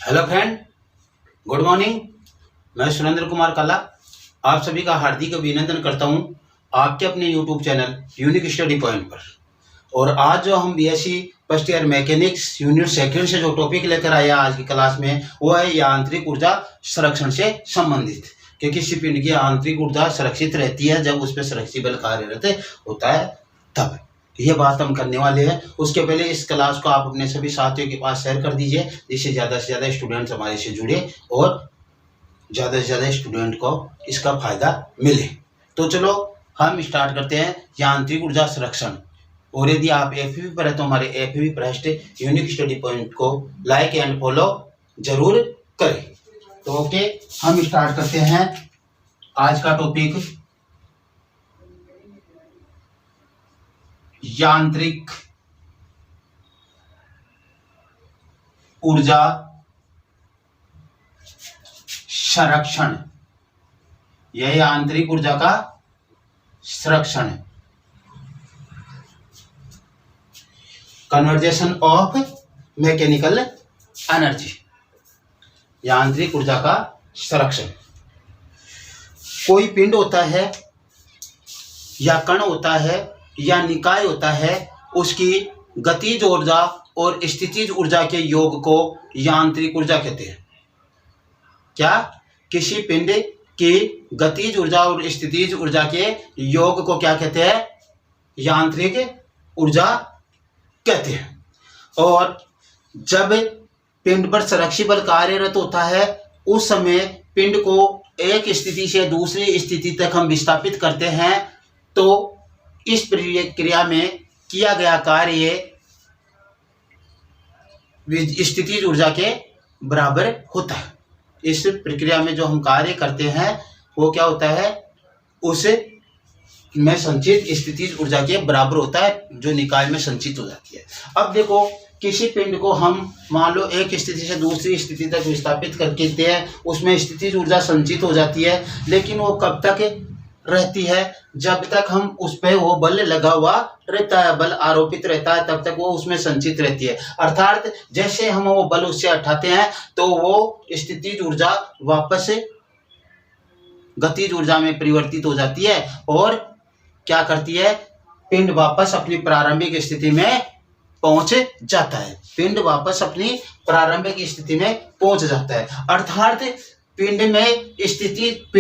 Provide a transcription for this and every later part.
Hello friend, good morning. मैं सुरेंद्र कुमार काला आप सभी का हार्दिक अभिनंदन करता हूं आपके अपने YouTube channel unique study point पर। और आज जो हम BSc first year mechanics unit second से जो टॉपिक लेकर आए आज की क्लास में वो है यांत्रिक ऊर्जा संरक्षण से संबंधित। कि किसी पिंड की आंतरिक ऊर्जा सुरक्षित रहती है जब उस पर संरक्षित बल कार्यरत होता है तब। ये बात हम करने वाले हैं। उसके पहले इस क्लास को आप अपने सभी साथियों के पास शेयर कर दीजिए जिससे ज़्यादा से ज़्यादा स्टूडेंट्स हमारे से जुड़े और ज़्यादा से ज़्यादा स्टूडेंट को इसका फायदा मिले। तो चलो हम स्टार्ट करते हैं यांत्रिक ऊर्जा संरक्षण। और यदि आप एफबी पर है तो हमारे एफबी पृष्ठ यूनिक स्टडी पॉइंट को लाइक एंड फॉलो जरूर करें। तो ओके, हम स्टार्ट करते हैं आज का टॉपिक यांत्रिक ऊर्जा संरक्षण। यह आंतरिक ऊर्जा का संरक्षण है। कन्वर्जेशन ऑफ मैकेनिकल एनर्जी, यांत्रिक ऊर्जा का संरक्षण। कोई पिंड होता है या कण होता है या निकाय होता है, उसकी गतिज ऊर्जा और स्थितिज ऊर्जा के योग को यांत्रिक ऊर्जा कहते हैं। क्या? किसी पिंड की गतिज ऊर्जा और स्थितिज ऊर्जा के योग को क्या कहते हैं? यांत्रिक ऊर्जा कहते हैं। और जब पिंड पर संरक्षित बल कार्यरत होता है उस समय पिंड को एक स्थिति से दूसरी स्थिति तक हम विस्थापित करते हैं तो इस प्रक्रिया में किया गया कार्य स्थितिज ऊर्जा के बराबर होता है। इस प्रक्रिया में जो हम कार्य करते हैं वो क्या होता है? उस में संचित स्थितिज ऊर्जा के बराबर होता है जो निकाय में संचित हो जाती है। अब देखो, किसी पिंड को हम मान लो एक स्थिति से दूसरी स्थिति तक विस्थापित करके देते हैं, उसमें स्थितिज ऊर्जा संचित हो जाती है, लेकिन वो कब तक रहती है? जब तक हम उस पर वो बल लगा हुआ रहता है, बल आरोपित रहता है, तब तक वो उसमें संचित रहती है। अर्थात जैसे हम वो बल उससे हटाते हैं तो वो स्थितिज ऊर्जा वापस गतिज ऊर्जा में परिवर्तित हो जाती है और क्या करती है? पिंड वापस अपनी प्रारंभिक स्थिति में पहुंच जाता है। पिंड वापस अपनी प्रारंभिक स्थिति में पहुंच जाता है। अर्थात पिंड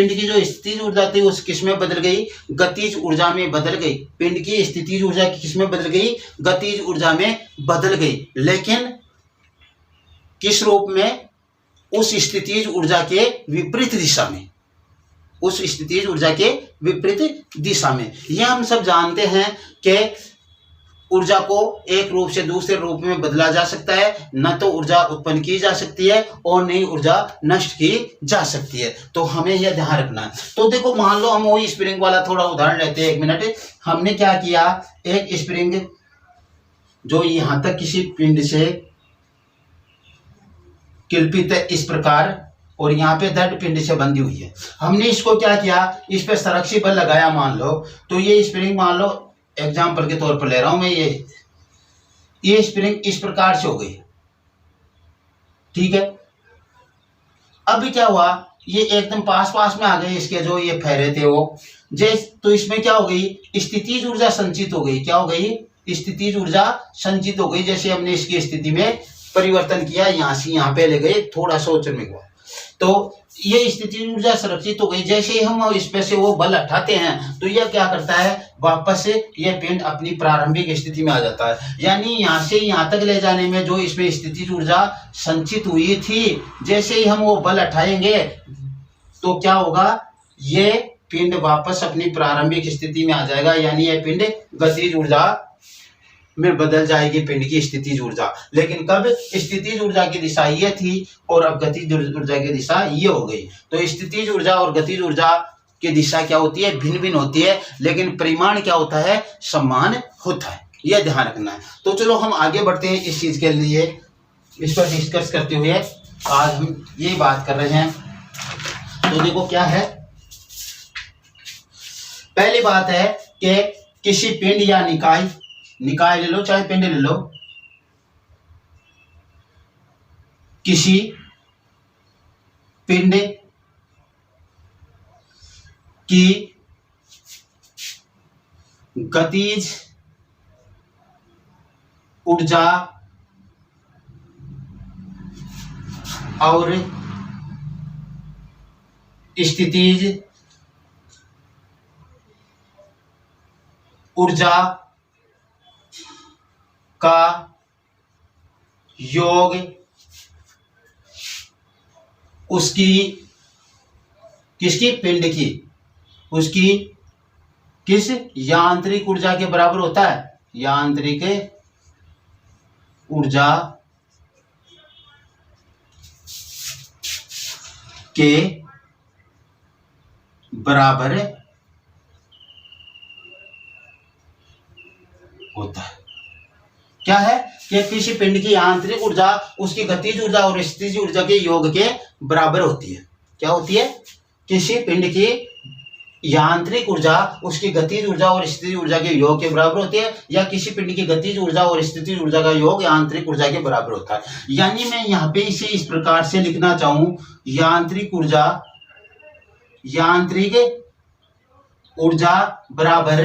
की जो स्थितिज ऊर्जा थी उस किस में बदल गई? गतिज ऊर्जा में बदल गई। पिंड की स्थितिज ऊर्जा किस में बदल गई? गतिज ऊर्जा में बदल गई। लेकिन किस रूप में? उस स्थितिज ऊर्जा के विपरीत दिशा में। उस स्थितिज ऊर्जा के विपरीत दिशा में। यह हम सब जानते हैं कि ऊर्जा को एक रूप से दूसरे रूप में बदला जा सकता है। न तो ऊर्जा उत्पन्न की जा सकती है और नई ऊर्जा नष्ट की जा सकती है। तो हमें यह ध्यान रखना है। तो देखो, मान लो हम वही स्प्रिंग वाला थोड़ा उदाहरण लेते हैं। 1 मिनट। हमने क्या किया? एक स्प्रिंग जो यहां तक किसी पिंड से किल्पित है इस प्रकार और यहाँ पे दृढ़ पिंड से बंधी हुई है। हमने इसको क्या किया? इस पे संरक्षित बल लगाया मान लो। तो ये स्प्रिंग मान लो एग्जाम्पल के तौर पर ले रहा हूं मैं, ये स्प्रिंग इस प्रकार से हो गई, ठीक है। अब क्या हुआ? ये एकदम पास पास में आ गए इसके जो ये फेरे थे वो तो इसमें क्या हो गई? स्थितिज ऊर्जा संचित हो गई। क्या हो गई? स्थितिज ऊर्जा संचित हो गई। जैसे हमने इसकी स्थिति में परिवर्तन किया, यहां से यहां पे ले गए, थोड़ा सा उच्च में हुआ तो ये स्थिति ऊर्जा संरक्षित हो गई। जैसे ही हम इसमें से वो बल हटाते हैं तो यह क्या करता है? वापस से ये पिंड अपनी प्रारंभिक स्थिति में आ जाता है। यानी यहाँ से यहाँ तक ले जाने में जो इसमें स्थिति ऊर्जा संचित हुई थी, जैसे ही हम वो बल हटाएंगे तो क्या होगा? ये पिंड वापस अपनी प्रारंभिक स्थिति में आ जाएगा। यानी यह पिंड गतिज ऊर्जा में बदल जाएगी, पिंड की स्थितिज ऊर्जा। लेकिन कब? स्थितिज ऊर्जा की दिशा ये थी और अब गतिज ऊर्जा की दिशा ये हो गई। तो स्थितिज ऊर्जा और गतिज ऊर्जा की दिशा क्या होती है? भिन्न भिन्न होती है, लेकिन परिमाण क्या होता है? समान होता है। यह ध्यान रखना है। तो चलो हम आगे बढ़ते हैं इस चीज के लिए, इस पर डिस्कस करते हुए आज हम ये बात कर रहे हैं। तो देखो क्या है, पहली बात है कि किसी पिंड या निकाय ले लो चाहे पिंड ले लो, किसी पिंड की गतिज ऊर्जा और स्थितिज ऊर्जा का योग उसकी किसकी पिंड की उसकी किस यांत्रिक ऊर्जा के बराबर होता है, यांत्रिक ऊर्जा के बराबर होता है। क्या है कि किसी पिंड की यांत्रिक ऊर्जा उसकी गतिज ऊर्जा और स्थितिज ऊर्जा के योग के बराबर होती है। क्या होती है? किसी पिंड की यांत्रिक ऊर्जा उसकी गतिज ऊर्जा और स्थितिज ऊर्जा के योग के बराबर होती है, या किसी पिंड की गतिज ऊर्जा और स्थितिज ऊर्जा का योग यांत्रिक ऊर्जा के बराबर होता है। यानी मैं यहाँ पे इसे इस प्रकार से लिखना चाहूं, यांत्रिक ऊर्जा बराबर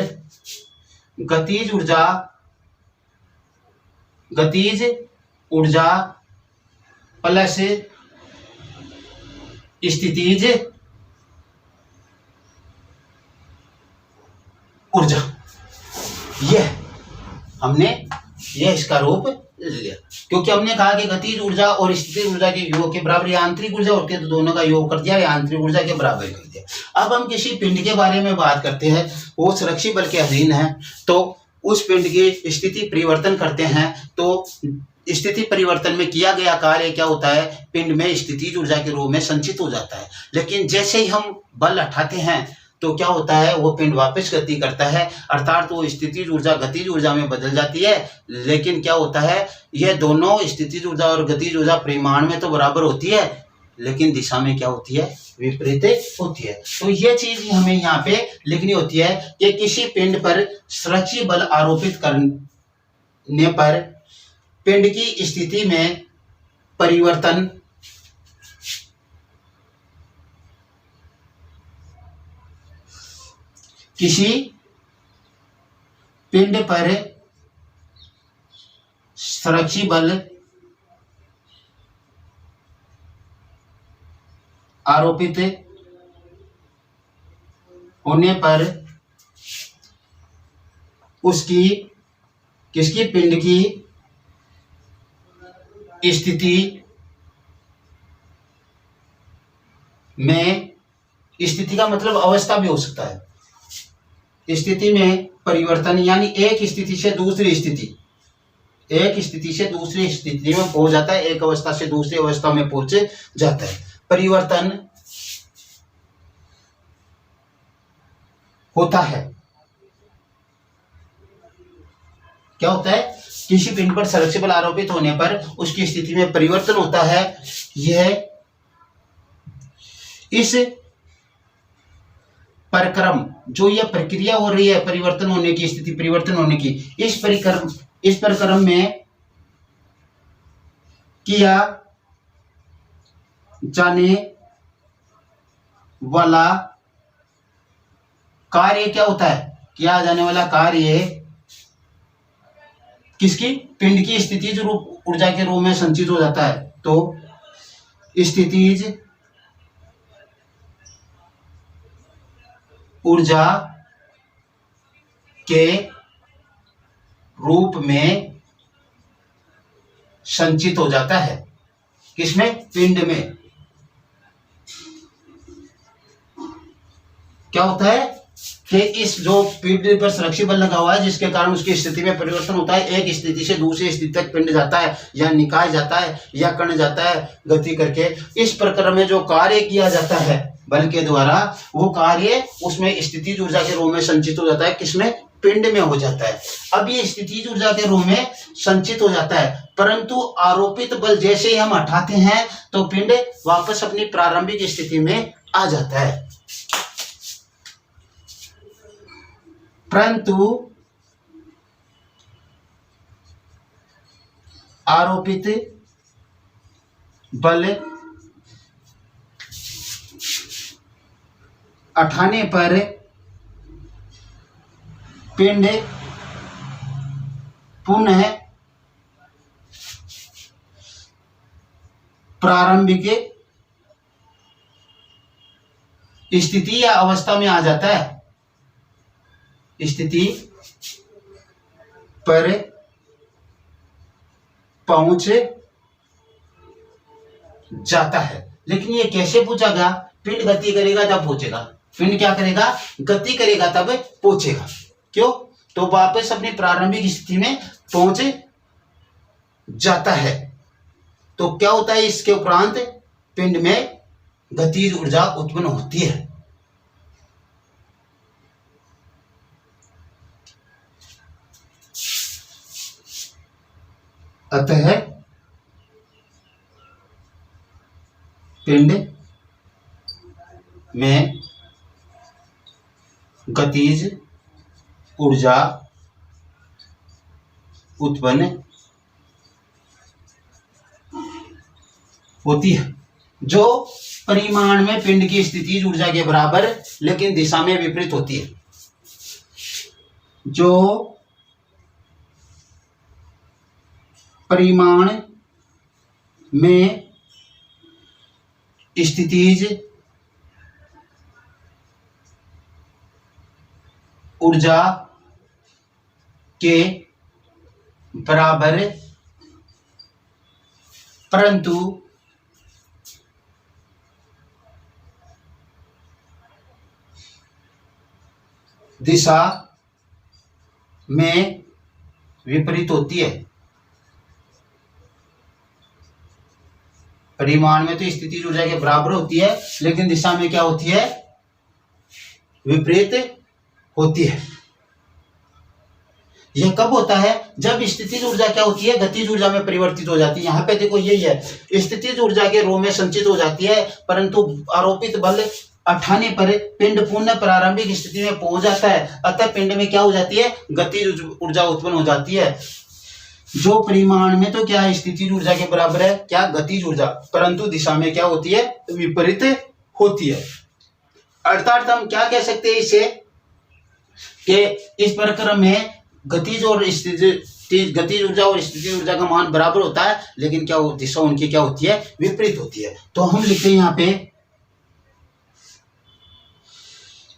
गतिज ऊर्जा प्लस स्थितिज ऊर्जा। यह इसका रूप लिया, क्योंकि हमने कहा कि गतिज ऊर्जा और स्थितिज ऊर्जा के योग के बराबर यांत्रिक ऊर्जा होती है, तो दोनों का योग कर दिया, यांत्रिक ऊर्जा के बराबर कर दिया। अब हम किसी पिंड के बारे में बात करते हैं, वो संरक्षी बल के अधीन है, तो उस पिंड की स्थिति परिवर्तन करते हैं, तो स्थिति परिवर्तन में किया गया कार्य क्या होता है, पिंड में स्थितिज ऊर्जा के रूप में संचित हो जाता है। लेकिन जैसे ही हम बल हटाते हैं तो क्या होता है, वो पिंड वापस गति करता है, अर्थात वो स्थितिज ऊर्जा गतिज ऊर्जा में बदल जाती है। लेकिन क्या होता है, ये दोनों स्थितिज ऊर्जा और गतिज ऊर्जा परिमाण में तो बराबर होती है, लेकिन दिशा में क्या होती है, विपरीत होती है। तो ये चीज हमें यहाँ पे लिखनी होती है कि किसी पिंड पर संरक्षी बल आरोपित करने पर पिंड की स्थिति में परिवर्तन किसी पिंड पर संरक्षी बल आरोपित होने पर उसकी किसकी पिंड की स्थिति में, स्थिति का मतलब अवस्था भी हो सकता है, स्थिति में परिवर्तन, यानी एक स्थिति से दूसरी स्थिति में पहुंच जाता है, एक अवस्था से दूसरी अवस्था में पहुंच जाता है। परिवर्तन होता है। क्या होता है, किसी पिंड पर संरक्षी बल आरोपित होने पर उसकी स्थिति में परिवर्तन होता है। यह इस प्रक्रम, जो यह प्रक्रिया हो रही है परिवर्तन होने की, स्थिति परिवर्तन होने की, इस प्रक्रम में किया जाने वाला कार्य क्या होता है, किया जाने वाला कार्य किसकी, पिंड की स्थितिज ऊर्जा के रूप में संचित हो जाता है। तो स्थितिज ऊर्जा के रूप में संचित हो जाता है, किसमें, पिंड में। क्या होता है कि इस जो पिंड पर संरक्षी बल लगा हुआ है, जिसके कारण उसकी स्थिति में परिवर्तन होता है, एक स्थिति से दूसरी स्थिति तक पिंड जाता है, या निकाय जाता है, या कण जाता है गति करके। इस प्रकार में जो कार्य किया जाता है बल के द्वारा, वो कार्य उसमें स्थितिज ऊर्जा के रूप में संचित हो जाता है, किसमें, पिंड में हो जाता है। अब ये स्थितिज ऊर्जा के रूप में संचित हो जाता है, परंतु आरोपित बल जैसे ही हम हटाते हैं तो पिंड वापस अपनी प्रारंभिक स्थिति में आ जाता है। परंतु आरोपित बल उठाने पर पिंड पुनः प्रारंभिक स्थिति या अवस्था में आ जाता है, स्थिति पर पहुंच जाता है। लेकिन ये कैसे पूछेगा? पिंड गति करेगा तब पहुंचेगा। पिंड क्या करेगा? गति करेगा तब पहुंचेगा। क्यों? तो वापस अपनी प्रारंभिक स्थिति में पहुंच जाता है। तो क्या होता है? इसके उपरांत पिंड में गतिज ऊर्जा उत्पन्न होती है। अतः पिंड में गतिज ऊर्जा उत्पन्न होती है, जो परिमाण में पिंड की स्थितिज ऊर्जा के बराबर लेकिन दिशा में विपरीत होती है। जो परिमाण में स्थितिज ऊर्जा के बराबर परंतु दिशा में विपरीत होती है। परिमाण में तो स्थितिज ऊर्जा के बराबर होती है, लेकिन दिशा में क्या होती है? विपरीत होती है। यह कब होता है? जब स्थितिज ऊर्जा क्या होती है? गतिज ऊर्जा में परिवर्तित हो जाती है। यहाँ पे देखो यही है, स्थितिज ऊर्जा के रो में संचित हो जाती है, परंतु आरोपित बल उठाने पर पिंड पुनः प्रारंभिक स्थिति में पहुंच जाता है। अतः पिंड में क्या हो जाती है? गतिज ऊर्जा उत्पन्न हो जाती है, जो परिमाण में तो क्या है? स्थितिज ऊर्जा के बराबर है, क्या? गतिज ऊर्जा, परंतु दिशा में क्या होती है? विपरीत होती है। अर्थात हम क्या कह सकते हैं इसे कि इस प्रक्रम में गतिज ऊर्जा और स्थितिज ऊर्जा का मान बराबर होता है, लेकिन क्या दिशा उनकी क्या होती है? विपरीत होती है। तो हम लिखते हैं यहाँ पे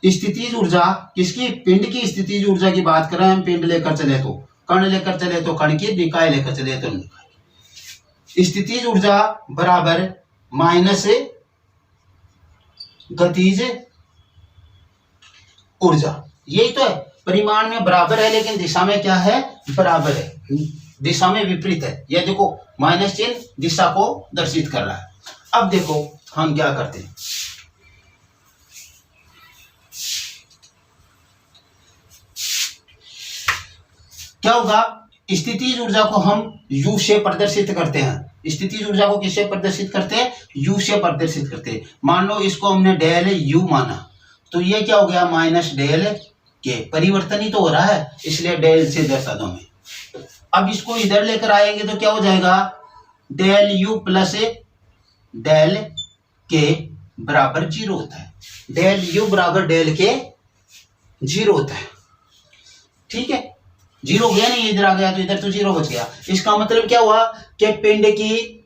स्थितिज ऊर्जा किसकी? पिंड की स्थितिज ऊर्जा की बात कर रहे हैं हम। पिंड लेकर चले तो कण लेकर चले तो कण की, निकाय लेकर चले तो निकाय। स्थितिज ऊर्जा बराबर माइनस गतिज ऊर्जा, यही तो है। परिमाण में बराबर है लेकिन दिशा में क्या है? बराबर है, दिशा में विपरीत है। यह देखो माइनस चिन्ह दिशा को दर्शित कर रहा है। अब देखो हम क्या करते हैं, क्या होगा? स्थितिज ऊर्जा को हम U से प्रदर्शित करते हैं। स्थितिज ऊर्जा को किससे प्रदर्शित करते हैं? U से प्रदर्शित करते हैं। मान लो इसको हमने डेल U माना, तो ये क्या हो गया? माइनस डेल के। परिवर्तन ही तो हो रहा है, इसलिए डेल से दर्शा दो मैं। अब इसको इधर लेकर आएंगे तो क्या हो जाएगा? डेल U प्लस डेल के बराबर 0 होता है। डेल U बराबर डेल के 0 होता है। ठीक है, 0 गया नहीं, इधर आ गया तो इधर तो 0 बच गया। इसका मतलब क्या हुआ कि पिंड की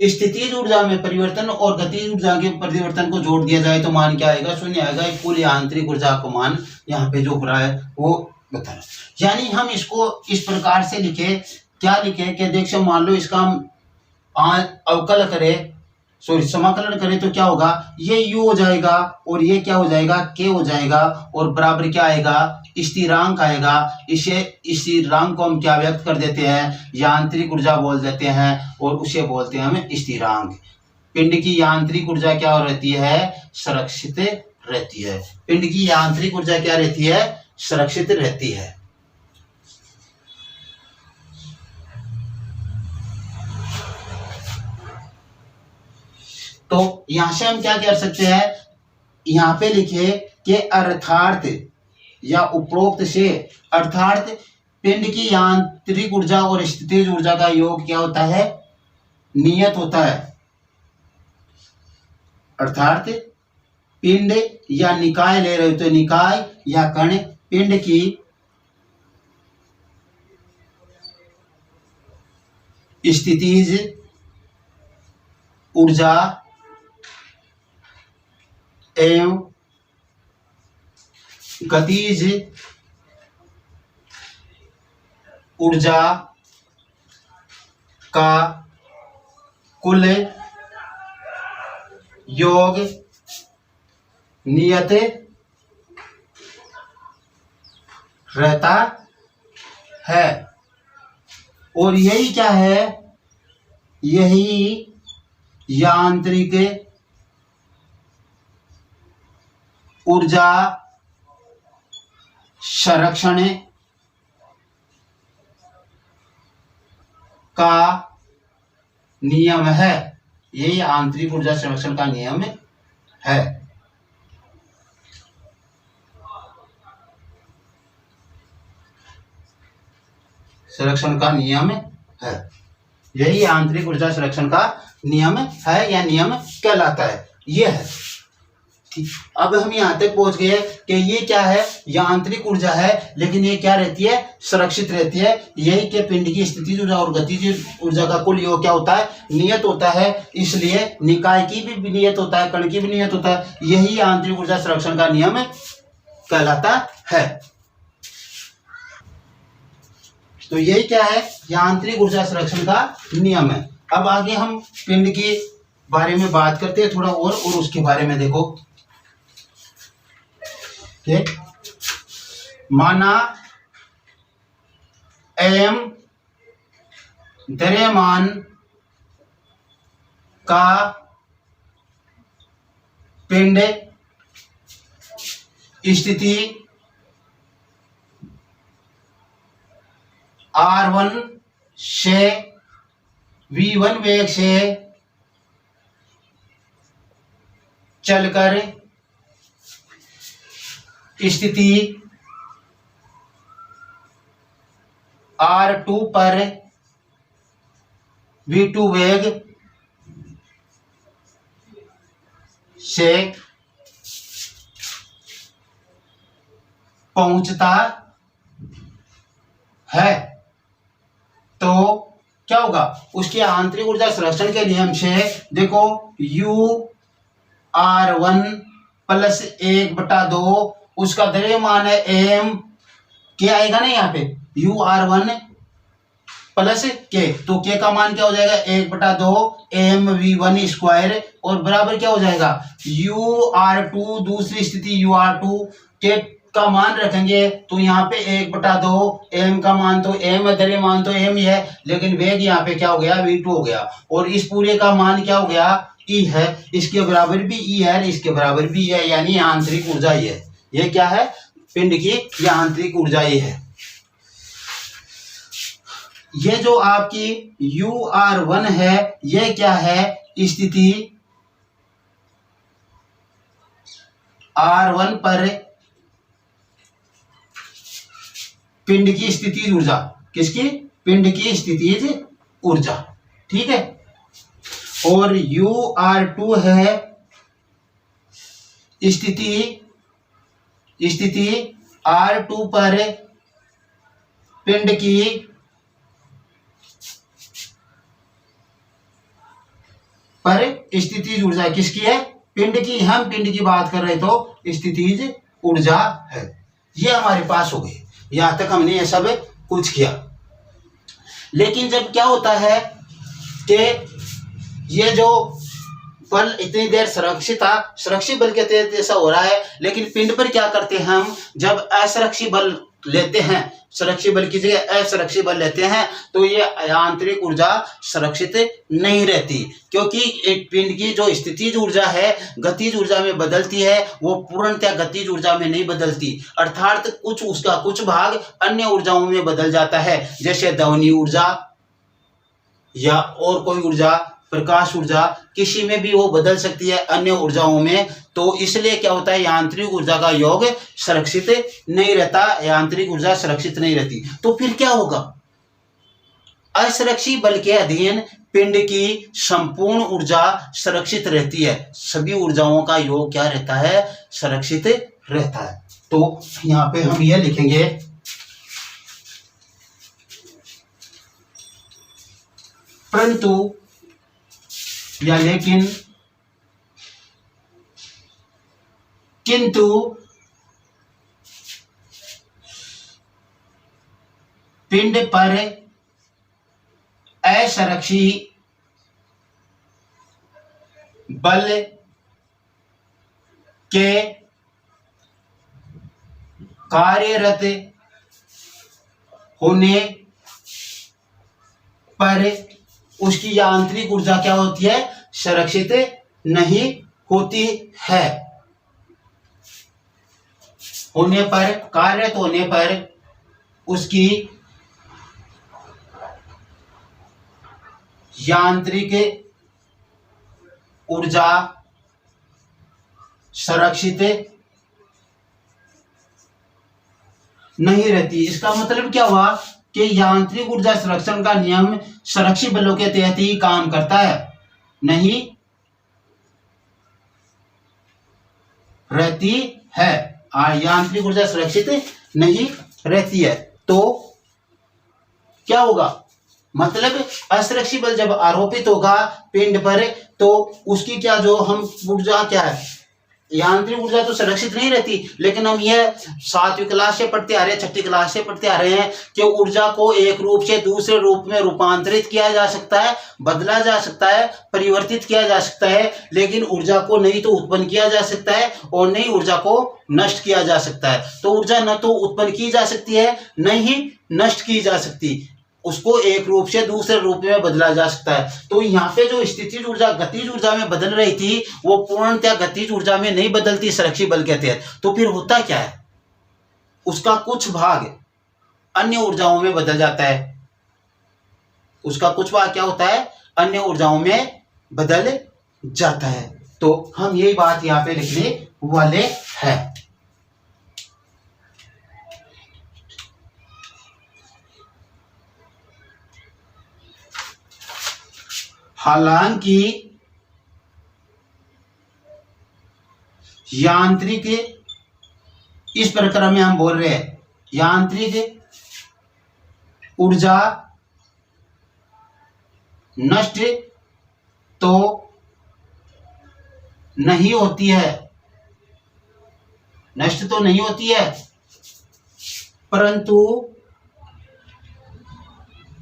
स्थितिज ऊर्जा में परिवर्तन और गतिज ऊर्जा के परिवर्तन को जोड़ दिया जाए तो मान क्या आएगा? 0 आएगा। कुल आंतरिक ऊर्जा को मान यहाँ पे जो हो रहा है वो बता रहा है। यानी हम इसको इस प्रकार से लिखे, क्या लिखे कि देख से मान लो इसका हम अवकल करें, समाकलन करें तो क्या होगा? ये U हो जाएगा और ये क्या हो जाएगा? K हो जाएगा, और बराबर क्या आएगा? स्थिरांक आएगा। इसे स्थिरांक को हम क्या व्यक्त कर देते हैं? यांत्रिक ऊर्जा बोल देते हैं, और उसे बोलते हैं हम स्थिरांक। पिंड की यांत्रिक ऊर्जा क्या रहती है? संरक्षित रहती है। पिंड की यांत्रिक ऊर्जा क्या रहती है? संरक्षित रहती है। तो यहां से हम क्या कर सकते हैं? यहाँ पे लिखे कि अर्थात या उपरोक्त से, अर्थात पिंड की यांत्रिक ऊर्जा और स्थितिज ऊर्जा का योग क्या होता है? नियत होता है। अर्थात पिंड या निकाय ले रहे हो तो निकाय या कण, पिंड की स्थितिज ऊर्जा एवं गतिज ऊर्जा का कुल योग नियत रहता है। और यही क्या है, यही यांत्रिक ऊर्जा संरक्षण का नियम है। यही आंतरिक ऊर्जा संरक्षण का नियम है। संरक्षण का नियम है, यही आंतरिक ऊर्जा संरक्षण का नियम है या नियम कहलाता है। ये है ठीक। अब हम यहाँ तक पहुंच गए कि ये क्या है, यांत्रिक ऊर्जा है, लेकिन ये क्या रहती है, सुरक्षित रहती है। यही के पिंड की स्थितिज ऊर्जा और गतिज ऊर्जा का कुल योग क्या होता है, नियत होता है। इसलिए निकाय की भी नियत होता है, कण की भी नियत होता है। यही आंतरिक ऊर्जा संरक्षण का नियम कहलाता है। तो यही क्या है, यांत्रिक ऊर्जा संरक्षण का नियम है। अब आगे हम पिंड के बारे में बात करते हैं थोड़ा और उसके बारे में देखो। माना एम द्रव्यमान का पिंड स्थिति R1 से V1 वेग से चलकर स्थिति R2 पर V2 वेग से पहुंचता है तो क्या होगा, उसकी आंतरिक ऊर्जा संरक्षण के नियम से देखो UR1 प्लस 1/2 उसका द्रव्यमान है एम के आएगा ना यहाँ पे UR1 प्लस के, तो के का मान क्या हो जाएगा 1/2 mv1 स्क्वायर और बराबर क्या हो जाएगा UR2 दूसरी स्थिति UR2 के का मान रखेंगे तो यहाँ पे 1/2 m का मान तो m द्रव्यमान तो m ही है, लेकिन वेग यहाँ पे क्या हो गया V2 हो गया और इस पूरे का मान क्या हो गया E है, इसके बराबर भी E है, इसके बराबर भी है, यानी आंतरिक ऊर्जा ही है। ये क्या है, पिंड की यह आंतरिक ऊर्जा ही है। ये जो आपकी UR1 है ये क्या है, स्थिति R1 पर पिंड की स्थितिज ऊर्जा, किसकी, पिंड की स्थितिज ऊर्जा, ठीक है। और UR2 है स्थिति R2 पर पिंड की स्थितिज ऊर्जा, किसकी है, पिंड की। हम पिंड की बात कर रहे तो स्थितिज ऊर्जा है। ये हमारे पास हो गई, यहां तक हमने ये सब कुछ किया। लेकिन जब क्या होता है कि ये जो बल इतनी देर सुरक्षित था, सुरक्षित बल के तहत ऐसा हो रहा है, लेकिन पिंड पर क्या करते हैं हम, जब असुरक्षित बल लेते हैं, सुरक्षित बल की जगह असुरक्षित बल लेते हैं तो ये आंतरिक ऊर्जा सुरक्षित नहीं रहती, क्योंकि एक पिंड की जो स्थितिज ऊर्जा है गतिज ऊर्जा में बदलती है, वो पूर्णतः गतिज ऊर्जा में नहीं बदलती, अर्थात कुछ उसका कुछ भाग अन्य ऊर्जाओं में बदल जाता है, जैसे ध्वनि ऊर्जा या और कोई ऊर्जा, प्रकाश ऊर्जा, किसी में भी वो बदल सकती है अन्य ऊर्जाओं में। तो इसलिए क्या होता है, यांत्रिक ऊर्जा का योग सुरक्षित नहीं रहता, यांत्रिक ऊर्जा सुरक्षित नहीं रहती। तो फिर क्या होगा, असुरक्षित बल के अधीन पिंड की संपूर्ण ऊर्जा सुरक्षित रहती है। सभी ऊर्जाओं का योग क्या रहता है? सुरक्षित रहता है। तो यहाँ पे हम यह लिखेंगे, परंतु या लेकिन, किंतु, पिंड पर असुरक्षित बल के कार्यरत होने पर उसकी यांत्रिक ऊर्जा क्या होती है? सुरक्षित नहीं होती है। होने पर, कार्यरत होने पर उसकी यांत्रिक ऊर्जा सुरक्षित नहीं रहती। इसका मतलब क्या हुआ कि यांत्रिक ऊर्जा संरक्षण का नियम सुरक्षित बलों के तहत ही काम करता है, नहीं रहती है। यांत्रिक ऊर्जा सुरक्षित नहीं रहती है। तो क्या होगा? मतलब असुरक्षित बल जब आरोपित होगा पिंड पर, तो उसकी क्या जो हम ऊर्जा क्या है, यांत्रिक ऊर्जा तो सुरक्षित नहीं रहती। लेकिन हम यह 7वीं क्लास से पढ़ते आ रहे हैं, 6ठी क्लास से पढ़ते आ रहे हैं कि ऊर्जा को एक रूप से दूसरे रूप में रूपांतरित किया जा सकता है, बदला जा सकता है, परिवर्तित किया जा सकता है। लेकिन ऊर्जा को नहीं तो उत्पन्न किया जा सकता है और नहीं ऊर्जा को नष्ट किया जा सकता है। तो ऊर्जा न तो उत्पन्न की जा सकती है, न ही नष्ट की जा सकती, उसको एक रूप से दूसरे रूप में बदला जा सकता है। तो यहाँ पे जो स्थितिज ऊर्जा गतिज ऊर्जा में बदल रही थी, वो पूर्णतः गतिज ऊर्जा में नहीं बदलती सुरक्षित बल के तहत। तो फिर होता क्या है? उसका कुछ भाग अन्य ऊर्जाओं में बदल जाता है। उसका कुछ भाग क्या होता है? अन्य ऊर्जाओं में बदल जाता है। तो हम यही बात यहाँ पे लिखने वाले हैं। हालांकि यांत्रिक, इस प्रकार में हम बोल रहे हैं यांत्रिक ऊर्जा नष्ट तो नहीं होती है, नष्ट तो नहीं होती है, परंतु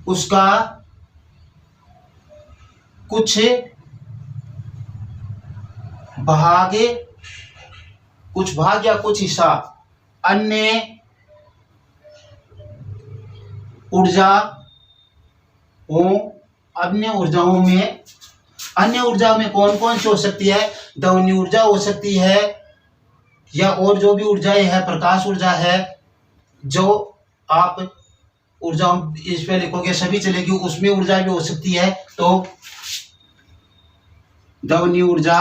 उसका कुछ भाग या कुछ हिस्सा अन्य ऊर्जाओं में, अन्य ऊर्जा में कौन कौन सी हो सकती है? ध्वनि ऊर्जा हो सकती है, या और जो भी ऊर्जाएं है, प्रकाश ऊर्जा है, जो आप ऊर्जा इस पे लिखोगे सभी चलेगी, उसमें ऊर्जा भी हो सकती है। तो ध्वनि ऊर्जा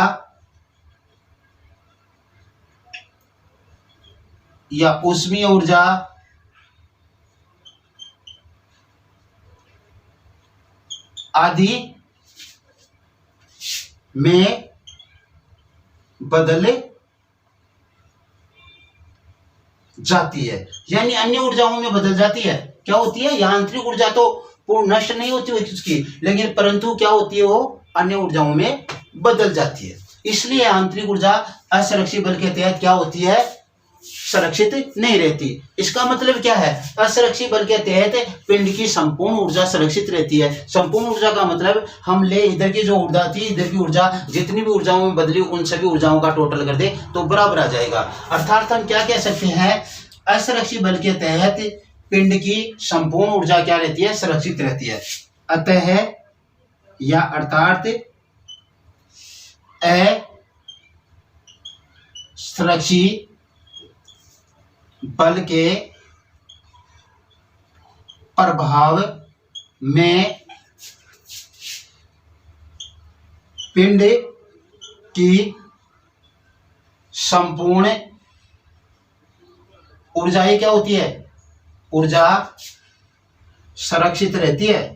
या ऊष्मीय ऊर्जा आदि में बदल जाती है, यानी अन्य ऊर्जाओं में बदल जाती है। क्या होती है? यांत्रिक ऊर्जा तो पूर्ण नष्ट नहीं होती उसकी, लेकिन परंतु क्या होती है? वो अन्य ऊर्जाओं में बदल जाती है। इसलिए यांत्रिक ऊर्जा असुरक्षित बल के तहत क्या होती है? सुरक्षित नहीं रहती। इसका मतलब क्या है? असुरक्षित बल के तहत पिंड की संपूर्ण ऊर्जा सुरक्षित रहती है। संपूर्ण ऊर्जा का मतलब हम ले इधर की जो ऊर्जा थी, इधर की ऊर्जा जितनी भी ऊर्जाओं में बदली, उन सभी ऊर्जाओं का टोटल कर दे तो बराबर आ जाएगा। अर्थात हम क्या कह सकते हैं? असुरक्षित बल के तहत पिंड की संपूर्ण ऊर्जा क्या रहती है? सुरक्षित रहती है। अतः या अर्थात असुरक्षित बल के प्रभाव में पिंड की संपूर्ण ऊर्जा क्या होती है? ऊर्जा सुरक्षित रहती है,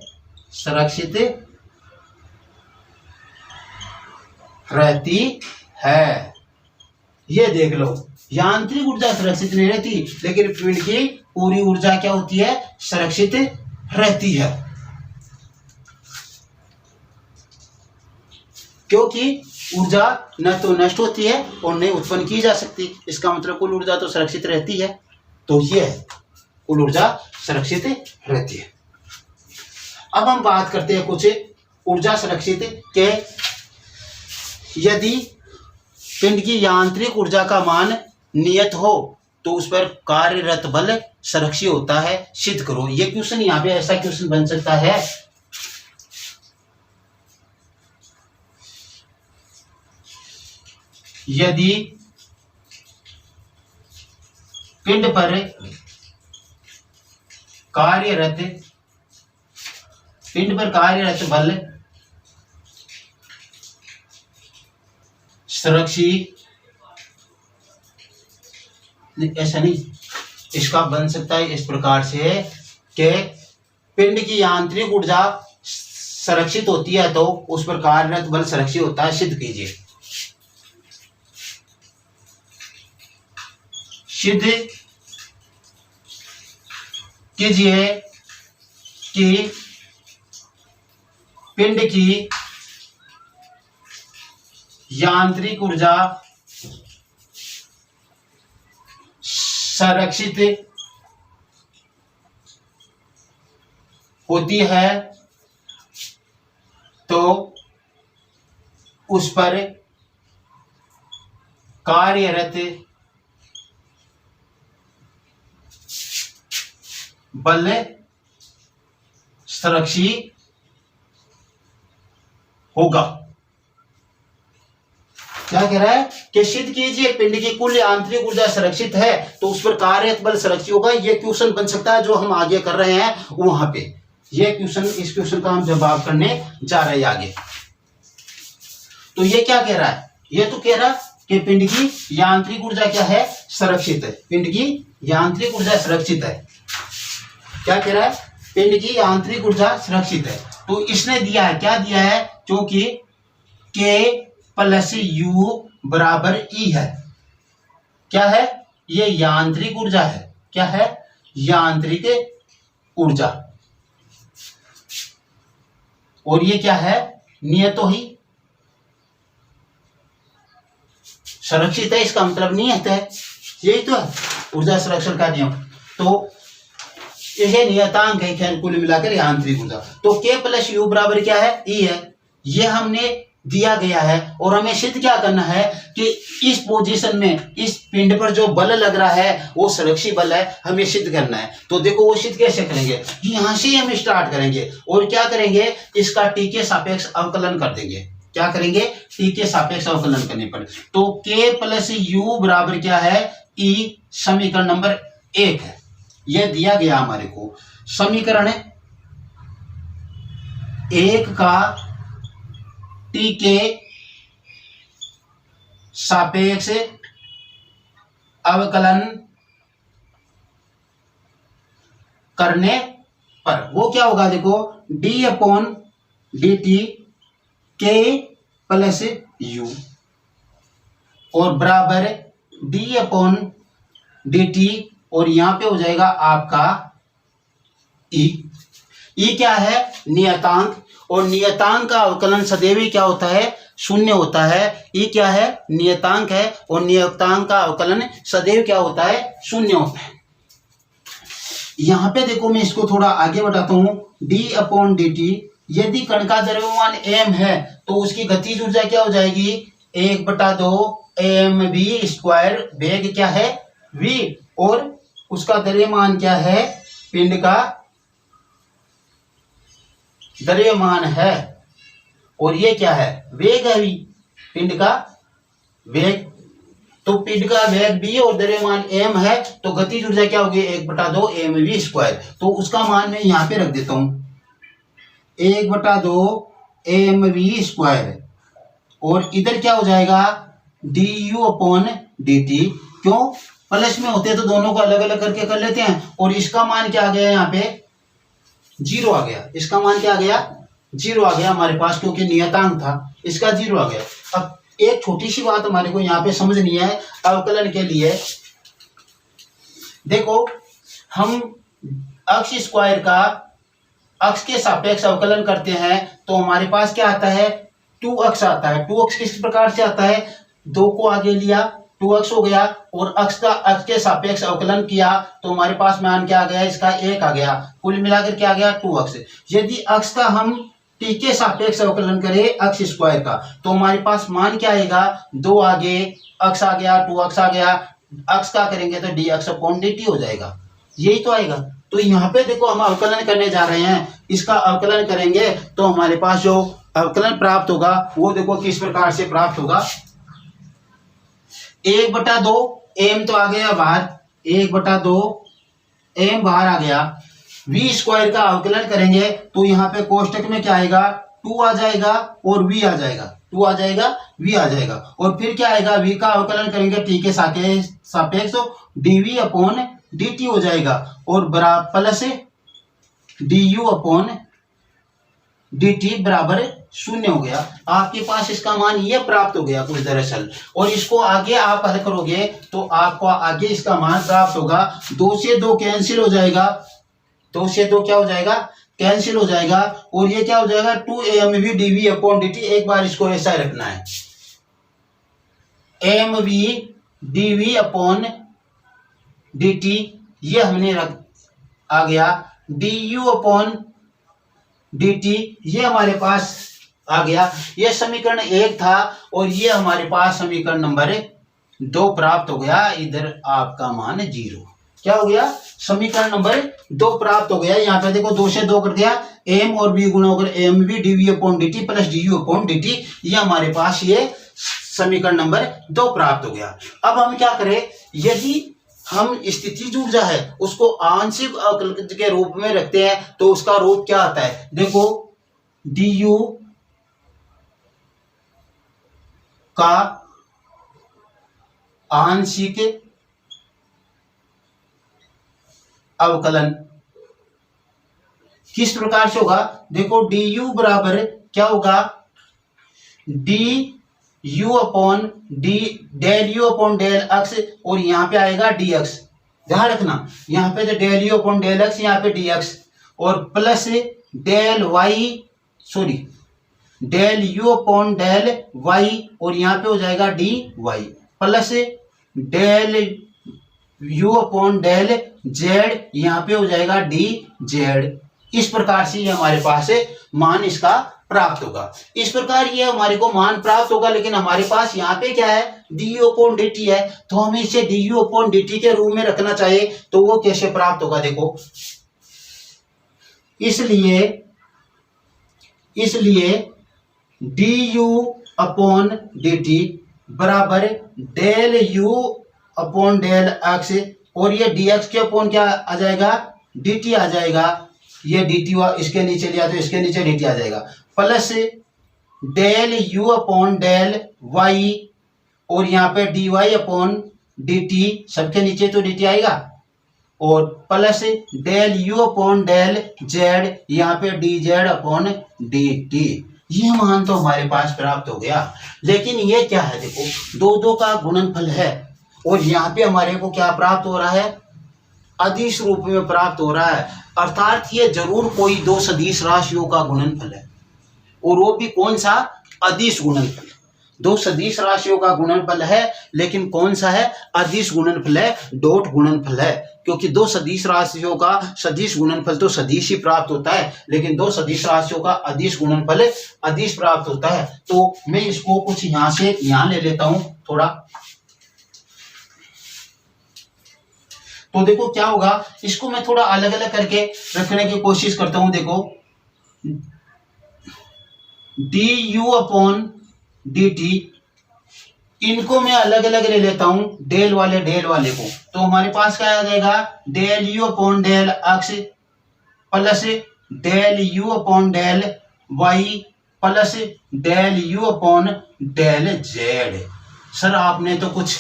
सुरक्षित रहती है। ये देख लो, यांत्रिक ऊर्जा सुरक्षित नहीं रहती, लेकिन पिंड की पूरी ऊर्जा क्या होती है, सुरक्षित रहती है, क्योंकि ऊर्जा न तो नष्ट होती है और न उत्पन्न की जा सकती। इसका मतलब कुल ऊर्जा तो सुरक्षित रहती है। तो ये है, कुल ऊर्जा सुरक्षित रहती है। अब हम बात करते हैं कुछ ऊर्जा सुरक्षित के। यदि पिंड की यांत्रिक ऊर्जा का मान नियत हो तो उस पर कार्यरत बल सुरक्षित होता है, सिद्ध करो। ये क्वेश्चन यहाँ पे ऐसा क्वेश्चन बन सकता है, यदि पिंड पर कार्यरत बल सुरक्षित, ऐसा नहीं, इसका बन सकता है इस प्रकार से कि पिंड की यांत्रिक ऊर्जा सुरक्षित होती है तो उस पर कार्यरत बल सुरक्षित होता है, सिद्ध कीजिए। सिद्ध कीजिए कि पिंड की यांत्रिक ऊर्जा संरक्षित होती है तो उस पर कार्यरत बल सुरक्षित होगा। क्या कह रहा है कि सिद्ध कीजिए पिंड की कुल आंतरिक ऊर्जा सुरक्षित है तो उस पर कार्यरत बल सुरक्षित होगा। ये क्वेश्चन बन सकता है जो हम आगे कर रहे हैं वहां पे। ये क्वेश्चन, इस क्वेश्चन का हम जवाब करने जा रहे हैं आगे। तो ये क्या कह रहा है, ये तो कह रहा है कि पिंड की यांत्रिक ऊर्जा क्या है, सुरक्षित है। पिंड की यांत्रिक ऊर्जा सुरक्षित है। क्या कह रहा है, पिंड की यांत्रिक ऊर्जा सुरक्षित है। तो इसने दिया है, क्या दिया है, क्योंकि K प्लस U बराबर E है। क्या है, ये यांत्रिक ऊर्जा है। क्या है, यांत्रिक ऊर्जा। और ये क्या है, नियतो ही सुरक्षित है, इसका मतलब नियत है। यही तो है ऊर्जा संरक्षण का नियम। तो यह नियतांक है, खैर कुल मिलाकर यांत्रिक ऊर्जा। तो K प्लस U बराबर क्या है, E है। ये हमने दिया गया है और हमें सिद्ध क्या करना है कि इस पोजीशन में इस पिंड पर जो बल लग रहा है वो सुरक्षित बल है, हमें सिद्ध करना है। तो देखो वो सिद्ध कैसे करेंगे, यहां से हम स्टार्ट करेंगे और क्या करेंगे, इसका T के सापेक्ष अवकलन कर देंगे। क्या करेंगे, T के सापेक्ष अवकलन करने पर। तो K प्लस U बराबर क्या है, E समीकरण नंबर 1 है। यह दिया गया हमारे को। समीकरण 1 का T के सापेक्ष अवकलन करने पर वो क्या होगा, देखो d/dt K प्लस U और बराबर d/dt और यहां पे हो जाएगा आपका E। E क्या है, नियतांक, और नियतांक का अवकलन सदैव ही क्या होता है, शून्य होता है। E क्या है, नियतांक है और नियतांक का अवकलन सदैव क्या होता है, शून्य होता है। यहां पे देखो मैं इसको थोड़ा आगे बढ़ाता हूं। d/dt, यदि कण का द्रव्यमान m है तो उसकी गतिज ऊर्जा क्या हो जाएगी, 1/2 mv²। वेग क्या है, v, और उसका द्रव्यमान क्या है, पिंड का द्रव्यमान है, और ये क्या है, वेग है v, पिंड का वेग। तो पिंड का वेग v और द्रव्यमान m है तो गतिज ऊर्जा क्या होगी, 1/2 mv²। तो उसका मान मैं यहाँ पे रख देता हूं, 1/2 mv²। और इधर क्या हो जाएगा, du/dt। क्यों, प्लस में होते तो दोनों को अलग अलग करके कर लेते हैं। और इसका मान क्या आ गया, यहाँ पे 0 आ गया। इसका मान क्या आ गया, 0 आ गया हमारे पास, क्योंकि नियतांक था, इसका 0 आ गया। अब एक छोटी सी बात हमारे को यहाँ पे समझनी है अवकलन के लिए। देखो हम अक्ष स्क्वायर का अक्ष के सापेक्ष अवकलन करते हैं तो हमारे पास क्या आता है, 2x आता है। 2x किस प्रकार से आता है, 2 को आगे लिया 2x हो गया और अक्ष के सापेक्ष अवकलन किया तो हमारे पास मान क्या आ गया, इसका 1 आ गया, कुल मिलाकर क्या आ गया 2x। यदि अक्ष का हम t के सापेक्ष अवकलन करें अक्ष स्क्वायर का तो हमारे पास मान क्या आएगा, 2 आगे अक्ष आ गया 2x आ गया, अक्ष का करेंगे तो dx/dt हो जाएगा, यही तो आएगा। तो यहाँ पे देखो हम अवकलन करने जा रहे हैं, इसका अवकलन करेंगे तो हमारे पास जो अवकलन प्राप्त होगा वो देखो किस प्रकार से प्राप्त होगा। 1/2 m तो आ गया बाहर, 1/2 m बाहर आ गया। v स्क्वायर का अवकलन करेंगे तो यहाँ पे कोष्टक में क्या आएगा, 2 आ जाएगा और v आ जाएगा, 2 आ जाएगा v आ जाएगा और फिर क्या आएगा, v का अवकलन करेंगे t के सापेक्ष तो dv/dt हो जाएगा और बराबर प्लस du/dt बराबर 0 हो गया। आपके पास इसका मान ये प्राप्त हो गया कुछ दरअसल, और इसको आगे आप हल करोगे तो आपको आगे इसका मान प्राप्त होगा। 2 से 2 कैंसिल हो जाएगा, 2 से 2 क्या हो जाएगा, कैंसिल हो जाएगा और ये क्या हो जाएगा 2mv dv/dt। एक बार इसको ऐसा रखना है, mv dv/dt ये हमने रख आ गया, du/dt ये हमारे पास आ गया। ये समीकरण 1 था और ये हमारे पास समीकरण नंबर 2 प्राप्त हो गया। इधर आपका मान 0 क्या हो गया, समीकरण नंबर 2 प्राप्त हो गया। यहाँ पे देखो 2 से 2 कर दिया, m और v गुणा होकर mv dv/dt प्लस du/dt ये हमारे पास ये समीकरण नंबर 2 प्राप्त हो गया। अब हम क्या करें, यदि हम स्थितिज ऊर्जा है उसको आंशिक अवकलन के रूप में रखते हैं तो उसका रूप क्या आता है, देखो du का आंशिक अवकलन किस प्रकार से होगा, देखो du बराबर क्या होगा, del u/x और यहाँ पे आएगा dx। ध्यान रखना यहाँ पे तो del u/x यहाँ पे dx और प्लस del u/y और यहाँ पे हो जाएगा dy प्लस del u/z यहाँ पे हो जाएगा dz। इस प्रकार से ये हमारे पास मान इसका प्राप्त होगा। इस प्रकार ये हमारे को मान प्राप्त होगा, लेकिन हमारे पास यहाँ पे क्या है, du/dt है, तो हमें इसे du/dt के रूप में रखना चाहिए। तो वो कैसे प्राप्त होगा, देखो इसलिए du/dt बराबर del u/x और ये dx के अपॉन क्या आ जाएगा, dt आ जाएगा। ये dt इसके नीचे लिया तो इसके नीचे dt आ जाएगा प्लस del u/del y और यहाँ पे dy/dt सबके नीचे तो dt आएगा और प्लस del u/del z यहाँ पे dz/dt। ये मान तो हमारे पास प्राप्त हो गया। लेकिन ये क्या है, देखो 2 का गुणनफल है और यहाँ पे हमारे को क्या प्राप्त हो रहा है, अदिश रूप में प्राप्त हो रहा है। अर्थात ये जरूर कोई 2 सदिश राशियों का गुणनफल है और वो भी कौन सा, अदिश गुणनफल। 2 सदिश राशियों का गुणनफल है, लेकिन कौन सा है, अदिश गुणनफल है, डॉट गुणनफल है। क्योंकि 2 सदिश राशियों का सदिश गुणनफल तो सदिश ही प्राप्त होता है, लेकिन 2 सदिश राशियों का अदिश गुणनफल अदिश प्राप्त होता है। तो मैं इसको कुछ यहाँ से यहाँ ले लेता हूं थोड़ा। तो देखो क्या होगा, इसको मैं थोड़ा अलग अलग करके रखने की कोशिश करता हूं। देखो du/dt इनको मैं अलग अलग ले लेता हूं, डेल वाले को। तो हमारे पास क्या आ जाएगा, del u/del x plus del u/del y plus del u/del z। Sir आपने तो कुछ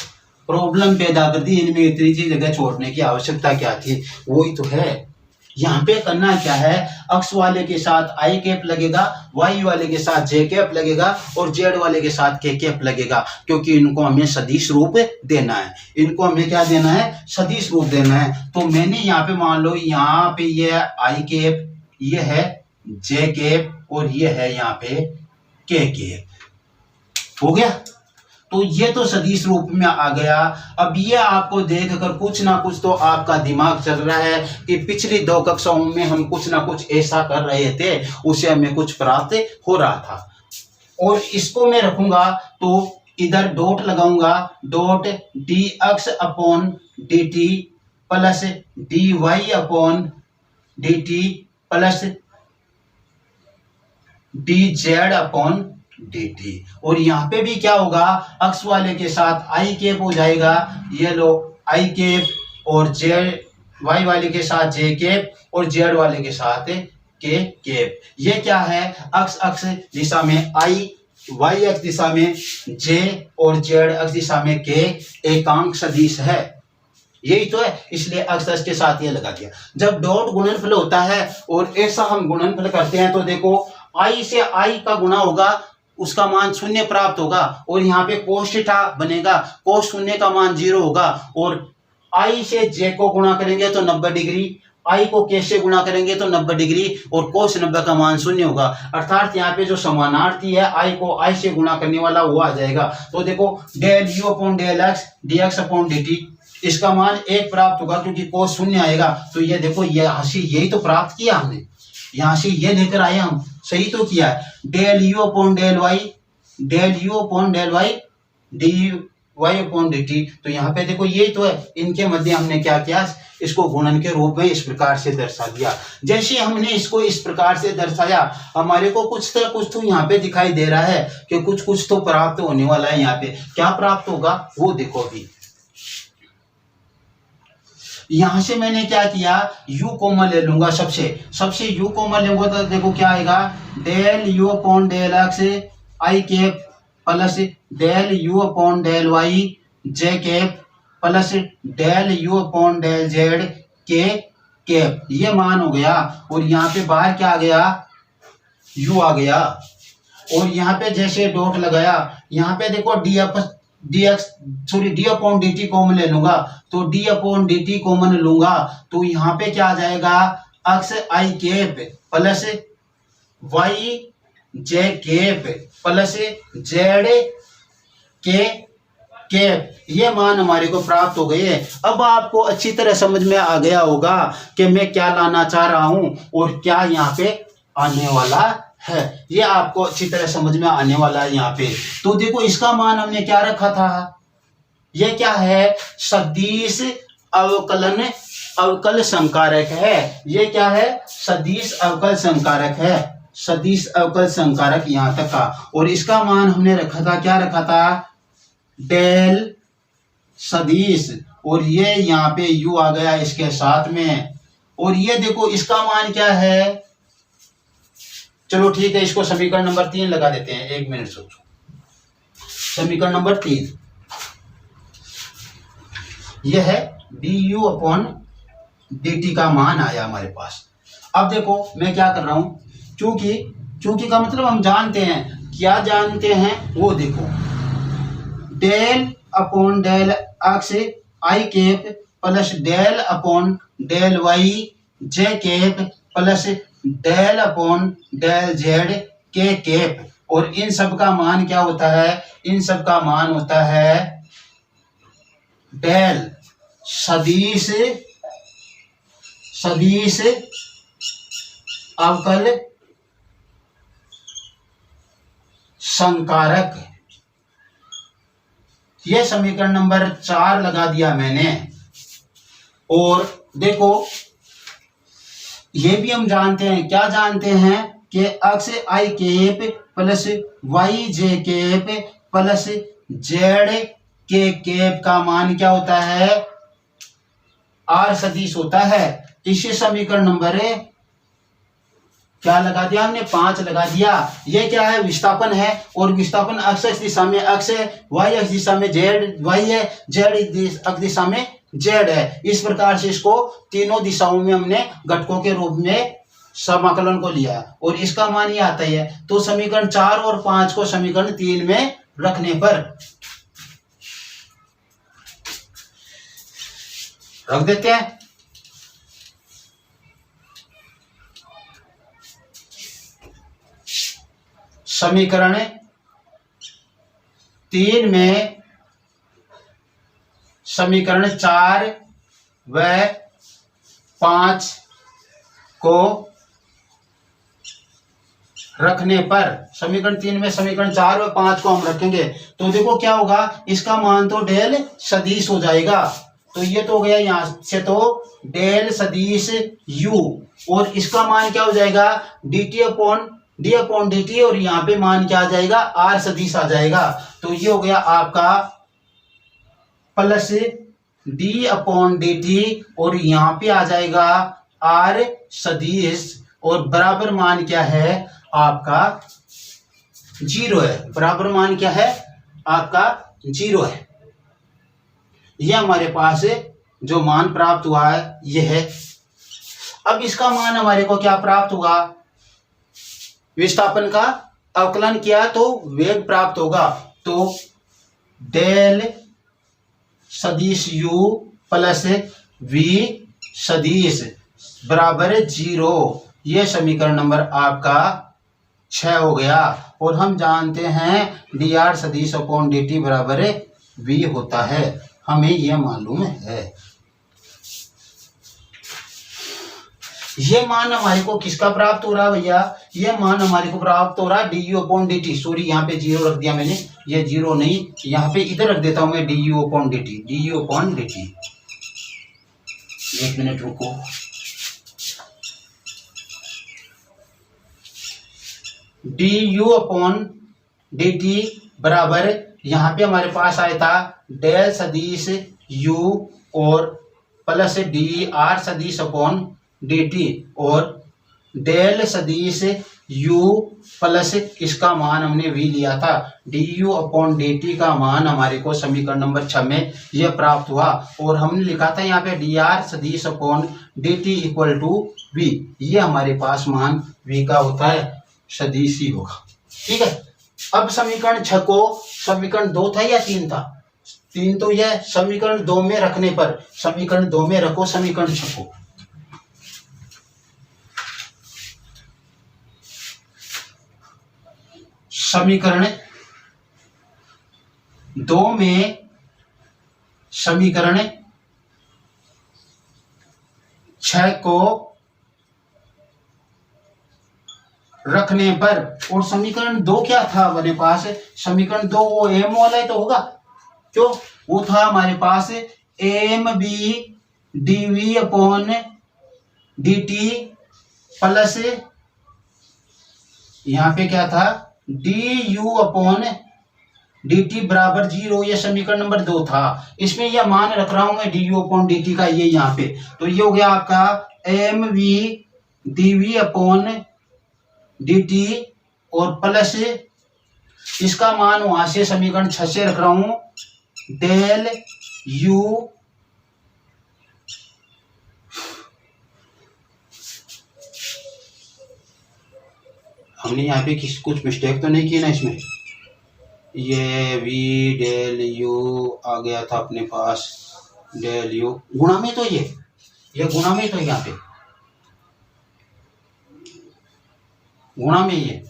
प्रॉब्लम पैदा कर दी, इनमें इतनी सी जगह छोड़ने की आवश्यकता क्या थी, वही तो है। यहाँ पे करना क्या है, x वाले के साथ i कैप लगेगा, y वाले के साथ j कैप लगेगा और z वाले के साथ k कैप लगेगा, क्योंकि इनको हमें सदिश रूप देना है। इनको हमें क्या देना है, सदिश रूप देना है। तो मैंने यहाँ पे मान लो यहाँ पे ये है i कैप, ये है j कैप और ये है यहाँ पे k कैप। हो गया, तो ये तो सदिश रूप में आ गया। अब ये आपको देख कर कुछ ना कुछ तो आपका दिमाग चल रहा है कि पिछली 2 कक्षाओं में हम कुछ ना कुछ ऐसा कर रहे थे, उसे हमें कुछ प्राप्त हो रहा था। और इसको मैं रखूंगा तो इधर डॉट लगाऊंगा, dot dx upon dt plus dy upon dt plus dz upon dt। और यहाँ पे भी क्या होगा, x वाले के साथ i कैप हो जाएगा, ये लो i कैप, और z y वाले के साथ j कैप और z वाले के साथ k कैप। ये क्या है, x दिशा में i, y x दिशा में j और z x दिशा में k एकांक सदिश है, यही तो है, इसलिए x के साथ ये लगा दिया। जब डॉट गुणनफल होता है और ऐसा हम गुणनफल करते हैं तो देखो i से i का गुणा होगा, उसका मान 0 प्राप्त होगा, और यहाँ पे कोस थीटा बनेगा, कोस 0 का मान 0 होगा, और i से j को गुणा करेंगे तो 90 डिग्री, i को k से गुणा करेंगे तो 90 डिग्री, और कोस 90 का मान 0 होगा। अर्थात यहाँ पे जो समानार्थी है i को i से गुणा करने वाला वो आ जाएगा। तो देखो del u upon del x dx upon dt, इसका मान 1 प्राप्त होगा क्योंकि कोस 0 आएगा। तो ये देखो ये राशि यही तो प्राप्त किया हमने, यहाँ से ये लेकर आए हम, सही तो किया है। Del u upon del y, del u upon del y dy upon dt। तो यहाँ पे देखो ये तो है, इनके मध्य हमने क्या किया, इसको गुणन के रूप में इस प्रकार से दर्शा दिया। जैसे हमने इसको इस प्रकार से दर्शाया, हमारे को कुछ तो यहाँ पे दिखाई दे रहा है कि कुछ तो प्राप्त होने वाला है। यहाँ पे क्या प्राप्त होगा वो देखो। अभी यहां से मैंने क्या किया, u कॉमन ले लूंगा, सबसे u कॉमन लूंगा तो देखो क्या आएगा, del u upon del x i cap plus del u upon del y j cap plus del u upon del z k cap. ये मान हो गया, और यहाँ पे बाहर क्या आ गया, u आ गया। और यहाँ पे जैसे डॉट लगाया, यहाँ पे देखो d अपॉन dt कॉमन ले लूंगा, तो d अपॉन dt कॉमन लूंगा तो यहाँ पे क्या आ जाएगा, x i cap plus y j cap plus z k cap. ये मान हमारे को प्राप्त हो गए हैं। अब आपको अच्छी तरह समझ में आ गया होगा कि मैं क्या लाना चाह रहा हूं और क्या यहाँ पे आने वाला है। ये आपको अच्छी तरह समझ में आने वाला है यहाँ पे। तो देखो इसका मान हमने क्या रखा था, ये क्या है, सदिश अवकल संकारक है। ये क्या है, सदिश अवकल संकारक है, सदिश अवकल संकारक यहाँ तक का। और इसका मान हमने रखा था, क्या रखा था, डेल सदिश, और ये यहाँ पे u आ गया इसके साथ में। और ये देखो इसका मान क्या है, चलो ठीक है, इसको समीकरण नंबर 3 लगा देते हैं, 1 मिनट सोचो। समीकरण नंबर 3 यह है du अपॉन dt का मान आया हमारे पास। अब देखो मैं क्या कर रहा हूं, चूंकि का मतलब हम जानते हैं, क्या जानते हैं वो देखो, del upon del x i cap plus del upon del y j cap plus del upon del z k cap. और इन सब का मान क्या होता है, इन सब का मान होता है डेल सदिश अवकल संकारक। ये समीकरण नंबर 4 लगा दिया मैंने। और देखो ये भी हम जानते हैं, क्या जानते हैं कि x i cap plus y j cap plus z k cap का मान क्या होता है, r सदिश होता है। इसी समीकरण नंबर क्या लगा दिया हमने, 5 लगा दिया। ये क्या है, विस्थापन है, और विस्थापन x दिशा में x है, y x दिशा में z y है, z x दिशा में जेड है। इस प्रकार से इसको तीनों दिशाओं में हमने घटकों के रूप में समाकलन को लिया और इसका मान ये आता है। तो समीकरण 4 और 5 को समीकरण 3 में रखने पर रख देते हैं। समीकरण 3 में समीकरण 4 व 5 को रखने पर, समीकरण 3 में समीकरण 4 व 5 को हम रखेंगे तो देखो क्या होगा, इसका मान तो डेल सदिश हो जाएगा। तो ये तो हो गया यहां से तो डेल सदिश u और इसका मान क्या हो जाएगा dt अपॉन dt और यहाँ पे मान क्या आ जाएगा r सदिश आ जाएगा। तो ये हो गया आपका प्लस d अपॉन dt और यहाँ पे आ जाएगा r सदिश और बराबर मान क्या है आपका 0 है। बराबर मान क्या है आपका 0 है। यह हमारे पास जो मान प्राप्त हुआ है यह है। अब इसका मान हमारे को क्या प्राप्त होगा, विस्थापन का अवकलन किया तो वेग प्राप्त होगा। तो डेल सदिश u प्लस v सदिश बराबर 0। यह समीकरण नंबर आपका 6 हो गया। और हम जानते हैं dr सदिश अपॉन dt बराबर v होता है, हमें यह मालूम है। ये मान हमारे को किसका प्राप्त हो रहा है भैया, ये मान हमारे को प्राप्त हो रहा है du अपॉन dt। सॉरी यहाँ पे 0 रख दिया मैंने, ये 0 नहीं, यहाँ पे इधर रख देता हूं मैं du अपॉन dt। एक मिनट रुको, du अपॉन dt बराबर यहाँ पे हमारे पास आया था डेल सदिश u और प्लस dr सदिश अपॉन dt और डेल सदिश u प्लस इसका मान हमने v लिया था du अपॉन dt का मान हमारे को समीकरण नंबर 6 में यह प्राप्त हुआ। और हमने लिखा था यहाँ पे dr सदिश upon dt equal to v। ये हमारे पास मान v का होता है, सदिश ही होगा। ठीक है। अब समीकरण 6 को, समीकरण 2 था या 3 था, 3 तो यह समीकरण 2 में रखने पर, समीकरण 2 में रखो समीकरण 6 को। समीकरण 2 में समीकरण 6 को रखने पर, और समीकरण 2 क्या था हमारे पास, समीकरण 2 वो m वाला ही तो होगा, क्यों, वो था हमारे पास M B dv upon dt plus यहाँ पे क्या था du अपॉन dt बराबर 0। ये समीकरण नंबर 2 था। इसमें यह मान रख रहा हूं मैं du अपॉन dt का, ये यहाँ पे, तो ये हो गया आपका M V dv upon dt और प्लस इसका मान वहां से समीकरण 6 से रख रहा हूं डेल u हमने यहाँ पे कुछ मिस्टेक तो नहीं की ना इसमें, ये v डेल u आ गया था अपने पास, डेल u गुणा में, तो ये गुणा में, तो यहाँ पे गुणा में, ये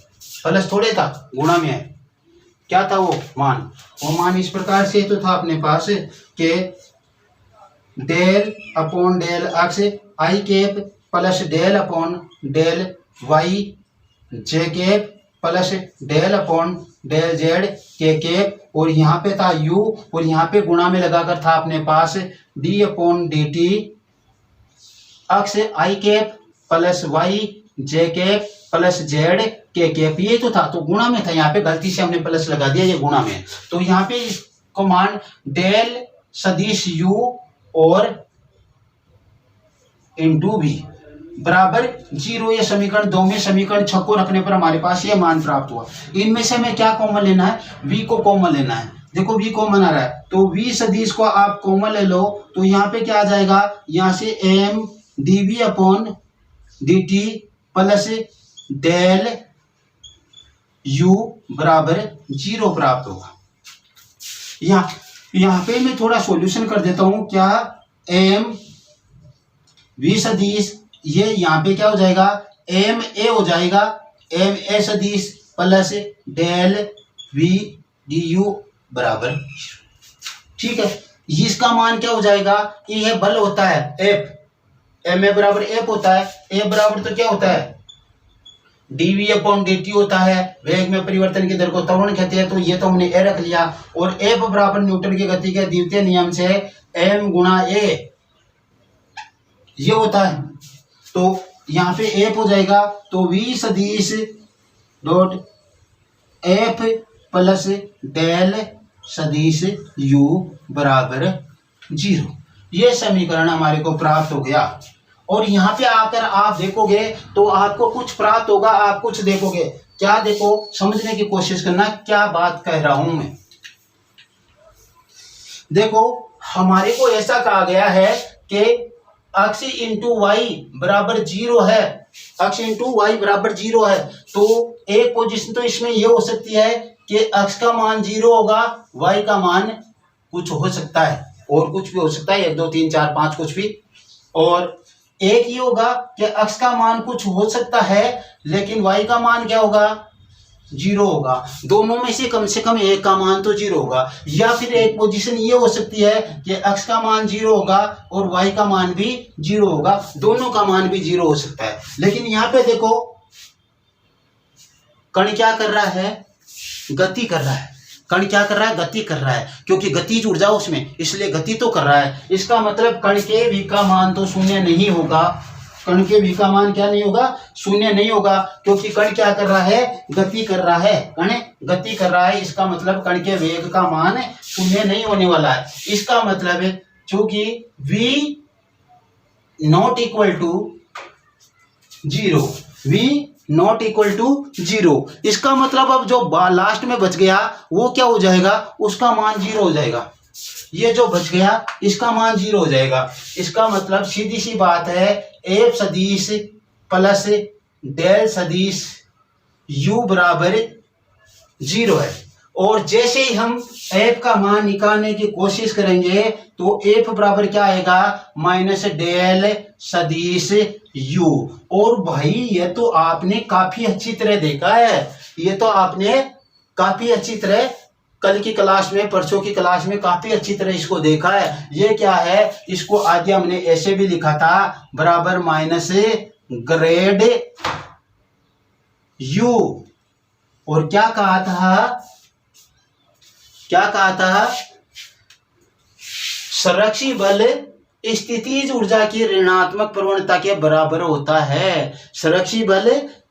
प्लस थोड़े था, गुणा में है। क्या था वो मान इस प्रकार से तो था अपने पास के del upon del X I cap plus del upon del Y J cap plus del upon del Z K cap, और यहाँ पे था u और यहाँ पे गुणा में लगाकर था अपने पास d upon D T X I cap plus Y J cap plus Z K cap, ये तो था, तो गुणा में था, यहाँ पे गलती से हमने प्लस लगा दिया, ये गुणा में। तो यहाँ पे इसको मान डेल सदिश u और इंटू v बराबर 0। ये समीकरण 2 में समीकरण 6 को रखने पर हमारे पास ये मान प्राप्त हुआ। इनमें से हमें क्या कॉमन लेना है, v को कॉमन लेना है। देखो v कॉमन आ रहा है, तो v सदिश को आप कॉमन ले लो, तो यहाँ पे क्या आ जाएगा, यहाँ से m dv upon dt plus del u बराबर 0 प्राप्त होगा। यहाँ पे मैं थोड़ा सॉल्यूशन कर देता हूँ। क्या m v सदिश, ये यहाँ पे क्या हो जाएगा, m a हो जाएगा, m a सदिश प्लस डेल v du बराबर 0। ठीक है, इसका मान क्या हो जाएगा, ये बल होता है F, एम ए बराबर एफ होता है, ए बराबर तो क्या होता है डीवी अपॉन dt होता है, वेग में परिवर्तन की दर को त्वरण कहते हैं, तो ये तो हमने ए रख लिया। और एफ बराबर न्यूटन की गति के द्वितीय नियम से m गुणा ए ये होता है, तो यहाँ पे एफ हो जाएगा, तो v सदिश डॉट एफ प्लस डेल सदिश u बराबर 0। ये समीकरण हमारे को प्राप्त हो गया। और यहाँ पे आकर आप देखोगे तो आपको कुछ प्राप्त होगा, आप कुछ देखोगे, क्या देखो, समझने की कोशिश करना क्या बात कह रहा हूं मैं। देखो हमारे को ऐसा कहा गया है कि अक्ष इंटू वाई बराबर 0 है, अक्ष इंटू वाई बराबर 0 है, तो एक पोजीशन तो इसमें ये हो सकती है कि अक्ष का मान 0 होगा, वाई का मान कुछ हो सकता है, और कुछ भी हो सकता है, 1 2 3 4 5 कुछ भी। और एक ही होगा कि अक्ष का मान कुछ हो सकता है लेकिन वाई का मान क्या होगा, 0 होगा। दोनों में से कम एक का मान तो 0 होगा। या फिर एक पोजीशन ये हो सकती है कि अक्ष का मान 0 होगा और वाई का मान भी 0 होगा, दोनों का मान भी 0 हो सकता है। लेकिन यहाँ पे देखो कण क्या कर रहा है, गति कर रहा है। कण क्या कर रहा है, गति कर रहा है, क्योंकि गतिज ऊर्जा उसमें, इसलिए गति तो कर रहा है। इसका मतलब कण के v का मान तो शून्य नहीं होगा, कण के v का मान क्या नहीं होगा, शून्य नहीं होगा, क्योंकि कण क्या कर रहा है, गति कर रहा है, कण गति कर रहा है। इसका मतलब कण के वेग का मान शून्य नहीं होने वाला है। इसका मतलब चूंकि v not equal to 0, v not equal to 0, इसका मतलब अब जो लास्ट में बच गया वो क्या हो जाएगा, उसका मान 0 हो जाएगा। ये जो बच गया इसका मान 0 हो जाएगा। इसका मतलब सीधी सी बात है, एफ सदिश प्लस डेल सदिश u बराबर 0 है। और जैसे ही हम एफ का मान निकालने की कोशिश करेंगे तो एफ बराबर क्या आएगा, माइनस डेल सदिश u। और भाई ये तो आपने काफी अच्छी तरह देखा है, ये तो आपने काफी अच्छी तरह कल की क्लास में, परसों की क्लास में काफी अच्छी तरह इसको देखा है। ये क्या है, इसको आगे हमने ऐसे भी लिखा था, बराबर माइनस ग्रेड u। और क्या कहा था, संरक्षी बल स्थितिज ऊर्जा की ऋणात्मक प्रवणता के बराबर होता है। संरक्षी बल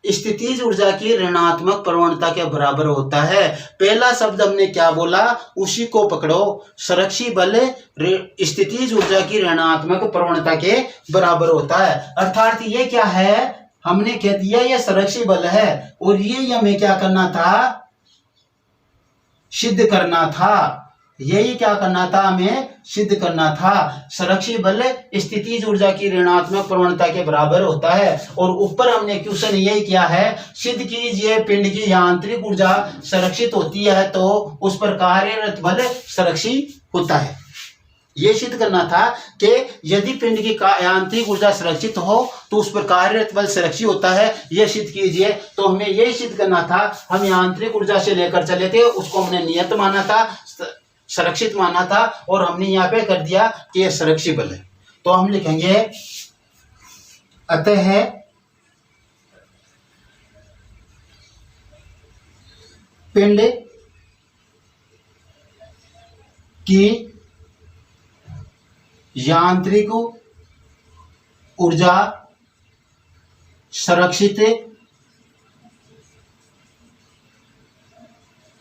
स्थितिज ऊर्जा की ऋणात्मक प्रवणता के बराबर होता है। पहला शब्द हमने क्या बोला, उसी को पकड़ो, संरक्षी बल स्थितिज ऊर्जा की ऋणात्मक प्रवणता के बराबर होता है। अर्थात ये क्या है, हमने कह दिया ये संरक्षी बल है, और ये हमें क्या करना था, सिद्ध करना था। यही क्या करना था, हमें सिद्ध करना था। संरक्षी बल स्थितिज ऊर्जा की ऋणात्मक प्रवणता के बराबर होता है। और ऊपर हमने क्वेश्चन यही किया है, सिद्ध कीजिए पिंड की यांत्रिक ऊर्जा संरक्षित होती है तो उस पर कार्यरत बल संरक्षित होता है। ये सिद्ध करना था कि यदि पिंड की यांत्रिक ऊर्जा संरक्षित हो तो उस पर कार्यरत बल संरक्षित होता है, ये सिद्ध कीजिए। तो हमें यही सिद्ध करना था। हम यांत्रिक ऊर्जा से लेकर चले थे, उसको हमने नियत माना था, संरक्षित माना था, और हमने यहाँ पे कर दिया कि यह संरक्षित बल है। तो हम लिखेंगे अतः पिंड की यांत्रिक ऊर्जा संरक्षित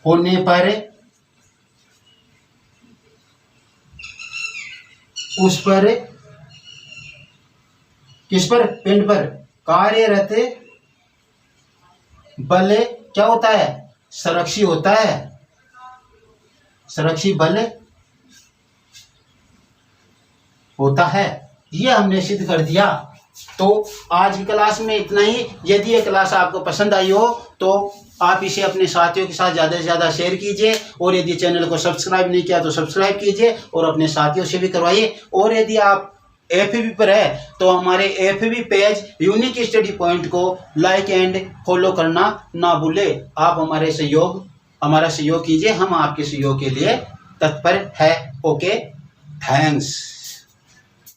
होने पर उस पर, किस पर, पिंड पर कार्यरत बल क्या होता है, संरक्षित होता है। संरक्षी बल होता है। ये हमने सिद्ध कर दिया। तो आज की क्लास में इतना ही। यदि ये क्लास आपको पसंद आई हो तो आप इसे अपने साथियों के साथ ज़्यादा से ज़्यादा शेयर कीजिए, और यदि चैनल को सब्सक्राइब नहीं किया तो सब्सक्राइब कीजिए और अपने साथियों से भी करवाइए। और यदि आप एफबी पर है तो हमारे FB page unique study point को लाइक एंड फॉलो करना ना भूले। आप हमारा सहयोग कीजिए, हम आपके सहयोग के लिए तत्पर है। Okay, thanks.